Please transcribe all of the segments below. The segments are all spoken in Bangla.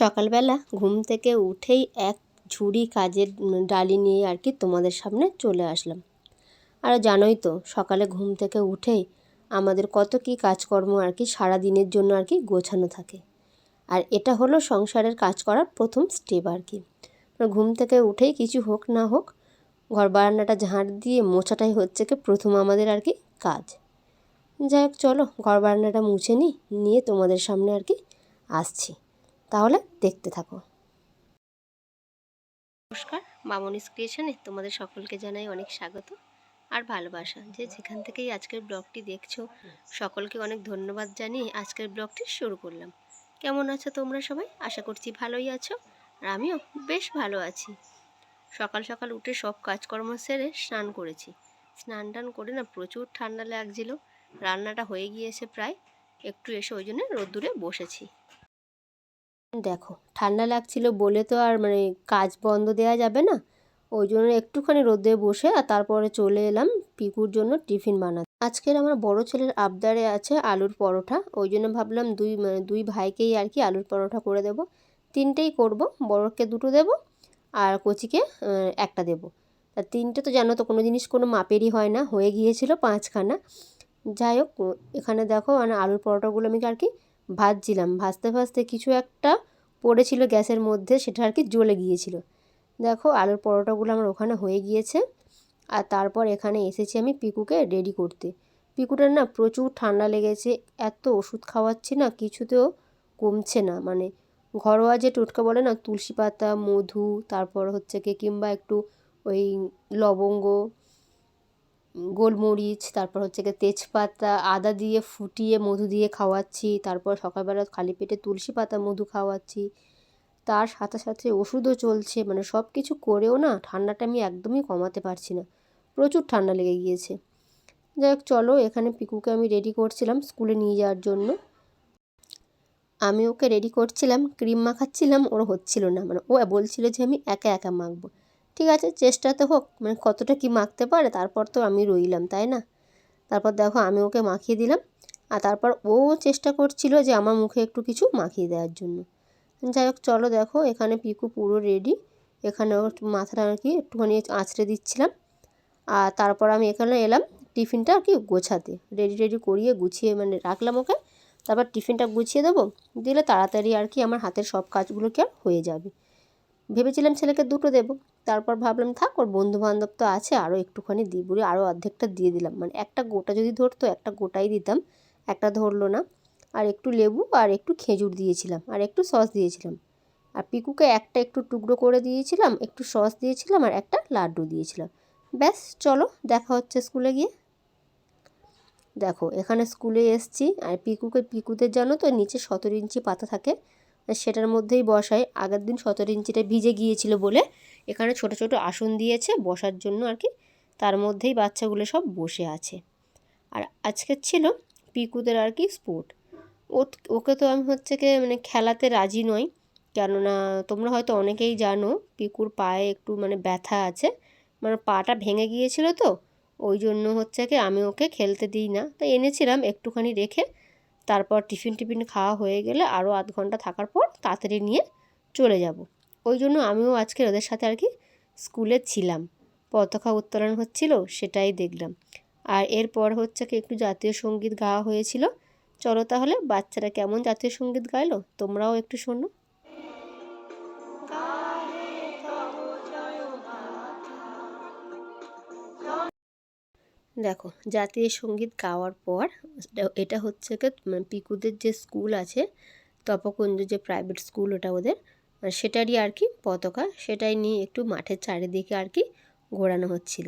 সকালবেলা ঘুম থেকে উঠেই এক ঝুড়ি কাজের ডালি নিয়ে আর কি তোমাদের সামনে চলে আসলাম। আর জানোই তো সকালে ঘুম থেকে উঠেই আমাদের কত কি কাজকর্ম আর কি সারা দিনের জন্য আর কি গোছানো থাকে। আর এটা হলো সংসারের কাজ করার প্রথম স্টেপ আর কি। ঘুম থেকে উঠেই কিছু হোক না হোক ঘর বারান্দাটা ঝাঁট দিয়ে মোছাটাই হচ্ছে কি প্রথম আমাদের আর কি কাজ। যাই হোক চলো ঘর বারান্দাটা মুছে নিয়ে তোমাদের সামনে আর কি আসছি, তাহলে দেখতে থাকো। নমস্কার, মামনিস ক্রিয়েশনে তোমাদের সকলকে জানাই অনেক স্বাগত আর ভালোবাসা। যে যেখান থেকেই আজকের ব্লগটি দেখছো সকলকে অনেক ধন্যবাদ জানিয়ে আজকের ব্লগটি শুরু করলাম। কেমন আছো তোমরা সবাই? আশা করছি ভালোই আছো, আর আমিও বেশ ভালো আছি। সকাল সকাল উঠে সব কাজকর্ম সেরে স্নান করেছি। স্নান টান করে না প্রচুর ঠান্ডা লাগছিল। রান্নাটা হয়ে গিয়েছে প্রায়, একটু এসে ওই জন্য রোদ্দুরে বসেছি। দেখো ঠান্ডা লাগছিল বলে তো আর কাজ বন্ধ দেওয়া যাবে না, ওই জন্য একটুখানি রোদে বসে আর তারপরে চলে এলাম পিকুর জন্য টিফিন বানাতে। আজকের আমার বড় ছেলের আবদারে আছে আলুর পরোটা, ওই জন্য ভাবলাম দুই ভাইকেই আর কি আলুর পরোটা করে দেব। তিনটেই করব, বড়কে দুটো দেব আর কচিকে একটা দেব। তা তিনটে তো জানো তো কোনো জিনিস কোনো মাপেরই হয় না, হয়ে গিয়েছিল 5খানা। যাই হোক এখানে দেখো আলুর পরোটাগুলো আমি আর কি ভাজছিলাম, ভাজতে ভাজতে কিছু একটা পড়েছিল গ্যাসের মধ্যে, সেটা আর কি জ্বলে গিয়েছিল। দেখো আলুর পরোটাগুলো আমার ওখানে হয়ে গিয়েছে। আর তারপর এখানে এসেছি আমি পিকুকে রেডি করতে। পিকুটার না প্রচুর ঠান্ডা লেগেছে, এত ওষুধ খাওয়াচ্ছি না কিছুতেও কমছে না। ঘরোয়া যে টোটকা বলে না, তুলসী পাতা, মধু, তারপর হচ্ছে কি কিংবা একটু ওই লবঙ্গ, গোলমরিচ, তারপর হচ্ছে গিয়ে তেজপাতা, আদা দিয়ে ফুটিয়ে মধু দিয়ে খাওয়াচ্ছি। তারপর সকালবেলা খালি পেটে তুলসী পাতা মধু খাওয়াচ্ছি, তার সাথে সাথে ওষুধও চলছে। সব কিছু করেও না ঠান্ডাটা আমি একদমই কমাতে পারছি না, প্রচুর ঠান্ডা লেগে গিয়েছে। যাই হোক চলো, এখানে পিকুকে আমি রেডি করছিলাম স্কুলে নিয়ে যাওয়ার জন্য। আমি ওকে রেডি করছিলাম, ক্রিম মাখাচ্ছিলাম, ওর হচ্ছিল না। ও বলছিল যে আমি একা একা মাখবো। ঠিক আছে, চেষ্টা তো হোক, কতটা কি মাখতে পারে, তারপর তো আমি রইলাম, তাই না? তারপর দেখো আমি ওকে মাখিয়ে দিলাম, আর তারপর ও চেষ্টা করছিল যে আমার মুখে একটু কিছু মাখিয়ে দেওয়ার জন্য। যাই হোক চলো, দেখো এখানে পিকু পুরো রেডি। এখানে ওর মাথাটা আর কি একটুখানি আঁচড়ে দিচ্ছিলাম। আর তারপর আমি এখানে এলাম টিফিনটা আর কি গোছাতে, রেডি করিয়ে গুছিয়ে রাখলাম ওকে। তারপর টিফিনটা গুছিয়ে দেবো, দিলে তাড়াতাড়ি আর কি আমার হাতের সব কাজগুলো কি আর হয়ে যাবে। ভেবেছিলাম ছেলেকে দুটো দেবো, তারপর ভাবলাম থাক, ওর বন্ধুবান্ধব তো আছে, আরও একটুখানি দিই বলে আরও অর্ধেকটা দিয়ে দিলাম। একটা গোটা যদি ধরতো একটা গোটাই দিতাম, একটা ধরলো না। আর একটু লেবু আর একটু খেজুর দিয়েছিলাম আর একটু সস দিয়েছিলাম। আর পিকুকে একটা একটু টুকরো করে দিয়েছিলাম, একটু সস দিয়েছিলাম আর একটা লাড্ডু দিয়েছিলাম। ব্যাস চলো দেখা হচ্ছে স্কুলে গিয়ে। দেখো এখানে স্কুলে এসছি, আর পিকুদের জানো তো নিচে 17 ইঞ্চি পাতা থাকে, সেটার মধ্যেই বসাই। আগের দিন 17 ইঞ্চিটা ভিজে গিয়েছিল বলে এখানে ছোট ছোট আসন দিয়েছে বসার জন্য আর কি, তার মধ্যেই বাচ্চাগুলো সব বসে আছে। আর আজকে ছিল পিকুদের আর কি স্পোর্ট। ওকে তো আমি হচ্ছে কি খেলাতে রাজি নই, কেননা তোমরা হয়তো অনেকেই জানো পিকুর পায়ে একটু ব্যথা আছে, পাটা ভেঙে গিয়েছিল তো, ওই জন্য হচ্ছে কি আমি ওকে খেলতে দিই না। তো এনেছিলাম একটুখানি রেখে, তারপর টিফিন খাওয়া হয়ে গেলে আরও আধ ঘন্টা থাকার পর তাড়াতাড়ি নিয়ে চলে যাব। ওই জন্য আমিও আজকে ওদের সাথে আর কি স্কুলে ছিলাম, পতাকা উত্তোলন হচ্ছিল সেটাই দেখলাম। আর এরপর হচ্ছে কি একটু জাতীয় সঙ্গীত গাওয়া হয়েছিল। চলো তাহলে বাচ্চারা কেমন জাতীয় সঙ্গীত গাইলো তোমরাও একটু শোনো। দেখো জাতীয় সঙ্গীত গাওয়ার পর এটা হচ্ছে কি পিকুদের যে স্কুল আছে তপকুঞ্জ, যে প্রাইভেট স্কুল ওটা ওদের, সেটারই আর কি পতাকা, সেটাই নিয়ে একটু মাঠের চারিদিকে আর কি ঘোরানো হচ্ছিল।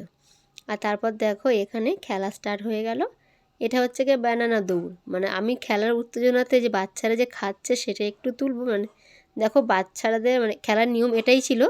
আর তারপর দেখো এখানে খেলা স্টার্ট হয়ে গেল। এটা হচ্ছে গিয়ে ব্যানানা দৌড়, আমি খেলার উত্তেজনাতে যে বাচ্চারা যে খাচ্ছে সেটা একটু তুলবো। দেখো বাচ্চারাদের খেলার নিয়ম এটাই ছিল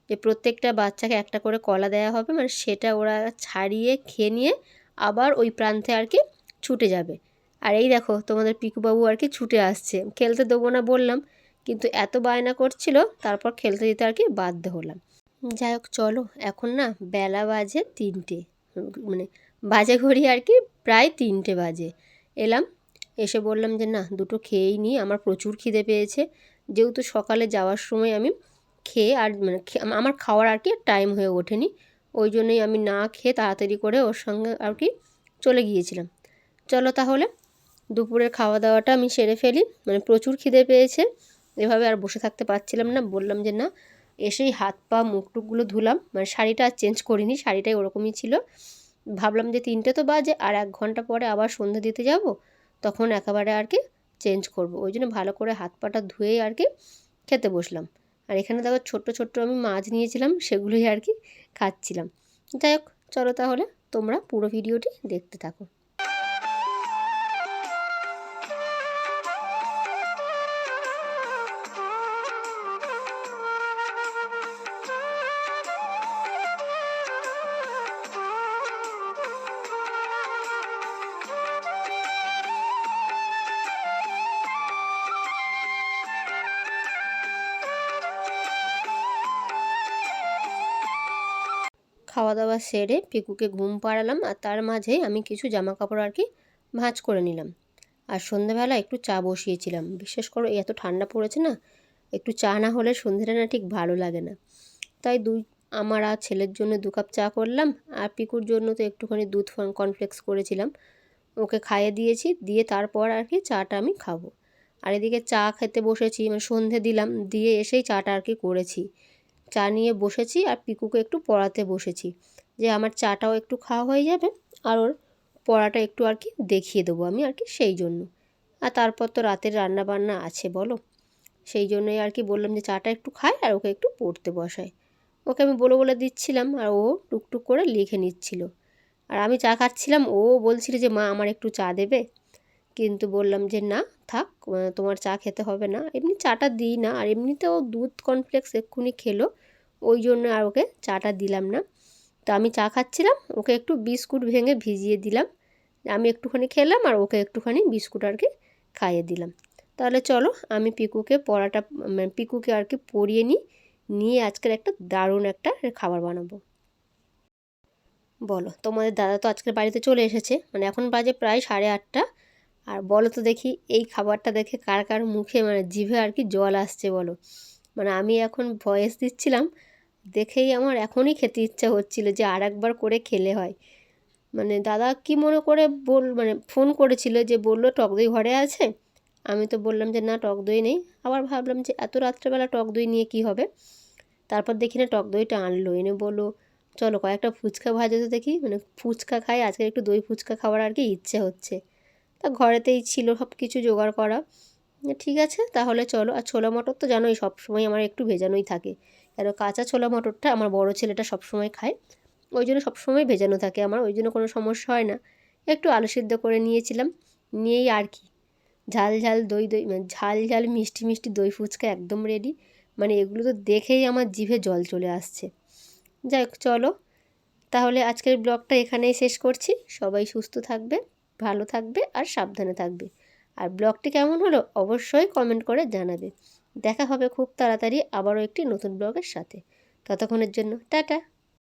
যে প্রত্যেকটা বাচ্চাকে একটা করে কলা দেওয়া হবে, সেটা ওরা ছাড়িয়ে খেয়ে নিয়ে আবার ওই প্রান্তে আর কি ছুটে যাবে। আর এই দেখো তোমাদের পিকুবাবু আর কি ছুটে আসছে, খেলতে দেবো না বললাম, কিন্তু এত বায়না করছিল তারপর খেলতে দিতে আর কি বাধ্য হলাম। যাই হোক চলো, এখন না বেলা বাজে 3টে, বাজে ঘড়ি আর কি প্রায় 3টে বাজে। এলাম, এসে বললাম যে না দুটো খেয়েই নিই, আমার প্রচুর খিদে পেয়েছে। যেহেতু সকালে যাওয়ার সময় আমি খেয়ে আর মানে আমার খাওয়ার আর কি টাইম হয়ে ওঠেনি, ওই জন্যই আমি না খেয়ে তাড়াতাড়ি করে ওর সঙ্গে আর কি চলে গিয়েছিলাম। চলো তাহলে দুপুরের খাওয়া দাওয়াটা আমি সেরে ফেলি, মানে প্রচুর খিদে পেয়েছে, এভাবে আর বসে থাকতে পারছিলাম না। বললাম যে না, এসেই হাত পা মুখ টুকগুলো ধুলাম, মানে শাড়িটা আর চেঞ্জ করিনি, শাড়িটাই ওরকমই ছিল। ভাবলাম যে 3টে তো বাজে, আর 1 ঘন্টা পরে আবার সন্ধ্যে দিতে যাব, তখন একেবারে আর কি চেঞ্জ করব। ওই জন্য ভালো করে হাত পাটা ধুয়েই আর কি খেতে বসলাম। আর এখানে দেখো ছোট্ট ছোট্ট আমি মাছ নিয়েছিলাম, সেগুলোই আর কি খাচ্ছিলাম। যাই হোক, চলো তাহলে তোমরা পুরো ভিডিওটি দেখতে থাকো। খাওয়া দাওয়া সেরে পিকুকে ঘুম পাড়ালাম, আর তার মাঝে আমি কিছু জামা কাপড় আর কি ভাঁজ করে নিলাম। আর সন্ধ্যেবেলা একটু চা বসিয়েছিলাম, বিশেষ করে এত ঠান্ডা পড়েছে না, একটু চা না হলে সন্ধ্যেটা না ঠিক ভালো লাগে না। তাই আমার আর ছেলের জন্য 2 কাপ চা করলাম, আর পিকুর জন্য তো একটুখানি দুধ কর্নফ্লেক্স করেছিলাম, ওকে খাইয়ে দিয়েছি, দিয়ে তারপর আর কি চাটা আমি খাবো। আর এদিকে চা খেতে বসেছি, মানে সন্ধে দিলাম, দিয়ে এসেই চাটা আর কি করেছি। চা নিয়ে বসেছি আর পিকুকে একটু পড়াতে বসেছি, যে আমার চাটাও একটু খাওয়া হয়ে যাবে, আর ওর পড়াটা একটু আর কি দেখিয়ে দেবো আমি আর কি, সেই জন্য। আর তারপর তো রাতের রান্না বান্না আছে বলো, সেই জন্যই আর কি বললাম যে চাটা একটু খাই আর ওকে একটু পড়তে বসাই। ওকে আমি বলে দিচ্ছিলাম, আর ও টুকটুক করে লিখে নিচ্ছিল। আর আমি চা খাচ্ছিলাম, ও বলছিল যে মা আমার একটু চা দেবে, কিন্তু বললাম যে না থাক, তোমার চা খেতে হবে না, এমনি চাটা দিই না, আর এমনিতেও দুধ কর্নফ্লেক্স এক্ষুনি খেলো, ওই জন্য আর ওকে চাটা দিলাম না। তো আমি চা খাচ্ছিলাম, ওকে একটু বিস্কুট ভেঙে ভিজিয়ে দিলাম, আমি একটুখানি খেলাম আর ওকে একটুখানি বিস্কুট আর কি খাইয়ে দিলাম। তাহলে চলো আমি পিকুকে পড়াটা, মানে পিকুকে আর কি পড়িয়ে নিয়ে আজকের একটা দারুণ একটা খাবার বানাবো। বলো, তোমাদের দাদা তো আজকের বাড়িতে চলে এসেছে, মানে এখন বাজে প্রায় 8:30। আর বলো তো দেখি, এই খাবারটা দেখে কার কার মুখে মানে জিভে আর কি জল আসছে বলো। মানে আমি এখন ভয়েস দিচ্ছিলাম, দেখেই আমার এখনই খেতে ইচ্ছা হচ্ছিল যে আর একবার করে খেলে হয়। মানে দাদা কি মনে করে মানে ফোন করেছিল, যে বলল টক দই ঘরে আছে। আমি তো বললাম যে না টক দই নেই, আবার ভাবলাম যে এত রাত্রেবেলা টক দই নিয়ে কি হবে। তারপর দেখি না টক দইটা আনলো, এনে বললো চলো কয়েকটা ফুচকা ভাজো তো দেখি, মানে ফুচকা খাই আজকে, একটু দই ফুচকা খাওয়ার আর কি ইচ্ছে হচ্ছে। তা ঘরেতেই ছিল সব কিছু জোগাড় করা, ঠিক আছে তাহলে চলো। আর ছোলা মটর তো জানোই সবসময় আমার একটু ভেজানোই থাকে, কেন কাঁচা ছোলা মটরটা আমার বড় ছেলেটা সবসময় খায়, ওই জন্য সবসময় ভেজানো থাকে আমার, ওই জন্য কোনো সমস্যা হয় না। একটু আলু সিদ্ধ করে নিয়েছিলাম, নিয়েই আর কি ঝাল ঝাল দই মানে ঝাল ঝাল মিষ্টি মিষ্টি দই ফুচকা একদম রেডি। মানে এগুলো তো দেখেই আমার জিভে জল চলে আসছে। যাই হোক চলো, তাহলে আজকের ব্লগটা এখানেই শেষ করছি। সবাই সুস্থ থাকবে, ভালো থাকবে আর সাবধানে থাকবে। আর ব্লগটি কেমন হলো অবশ্যই কমেন্ট করে জানাবে। দেখা হবে খুব তাড়াতাড়ি আবারও একটি নতুন ব্লগের সাথে। ততক্ষণের জন্য টাটা।